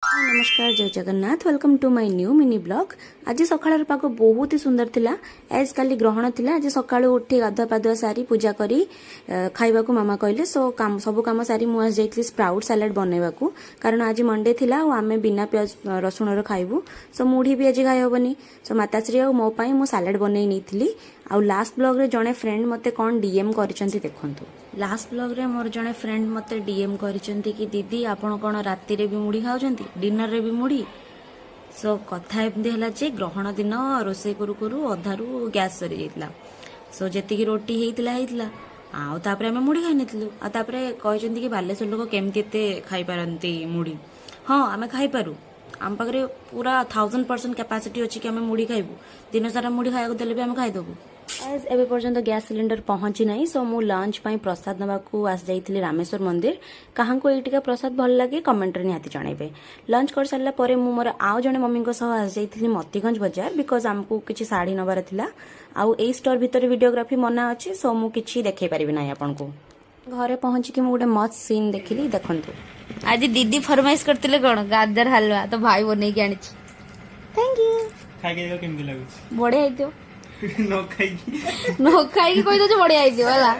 नमस्कार जय Jagannath welcome to my new mini blog. आज सकाळ पाग बहुत ही सुंदर थिला। एज काली ग्रहण थिला। आज सकाळ उठी गाधुआ पाधुआ सारी पूजा करी खाइबा को मामा कहले सो काम सब काम सारी मु आज जाइतली स्प्राउट सैलेड बनैबा को कारण आज मंडे थिला और आमे बिना प्याज रसुण रो खाइबू सो मुढ़ी भी आज खाइ होबनी सो माताश्री और मो पई मु सैलेड बनै नैथिली। आ लास्ट ब्लॉग रे जने फ्रेंड मते कोन डीएम करिसंती देखंतु। लास्ट ब्लॉग रे मोर जने फ्रेंड मते डीएम करिसंती कि दीदी आपण कोन राती रे भी मुढ़ी खाउछंती डिनर रे भी मुढ़ी सो कथा एमती है जे ग्रहण दिन रोसे करू करू अधारू गैस सरी जाइतला सो जेतिकी रोटी हेइतला आउ तापरे हमें मुढ़ी खाइ नथिलु आ तापरे कहइचंती कि बालेश्वर लोक केमती एते खाइ पारंती मुढ़ी। हां आमे खाइ पारू आम पाखरे पूरा 1000% कैपेसिटी अछि कि आमे मुढ़ी खाइबू दिन सारा मुढ़ी खाइको देले भी आमे खाइ दबू। एज एबे पर्यंत गैस सिलेंडर पहुंची नहीं सो मु लंच पई प्रसाद नबाकू आस जाइथिली रामेश्वर मंदिर। काहां को एटिका प्रसाद भल लागे कमेंट रे निहाती जणाइबे। लंच कर सारला परे मु मोर आउ जने मम्मी को सह आस जाइथिली मोतीगंज बाजार बिकॉज हमको किछि साड़ी नबार थिला आउ ए स्टोर भीतर वीडियोग्राफी मना अछि सो मु किछि देखै परिबे नै आपन को। घरे पहुंची कि मु गोटे मस्त सीन देखिली देखंतु। आज दीदी फरमाइश करतिले कोन गाजर हलवा तो भाई बनै के आनिछि। थैंक यू खाइ के देखो केमती लागुछि बढिया आइतो न खाई की कहि दो बढिया आइतो वाला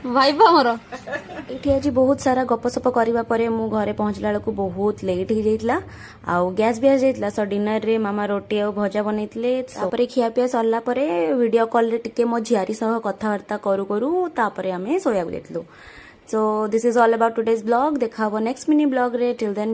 भाई बा मोर एठी आज बहुत सारा गपसप करबा परे मु घरे पहुंचला बेलକୁ बहुत लेट हो जाइतला आउ गैस भी आ जाइतला सो डिनर रे मामा रोटी आ भजा बनैतले तापरे खिया पिया सरला परे वीडियो कॉल रे टिके मो झियारी सह कथावार्ता करू करू तापरे हमें सोया जाइतलु। So this is all about today's blog. देखा नेक्स्ट मिनी ब्लॉग रे टिल देन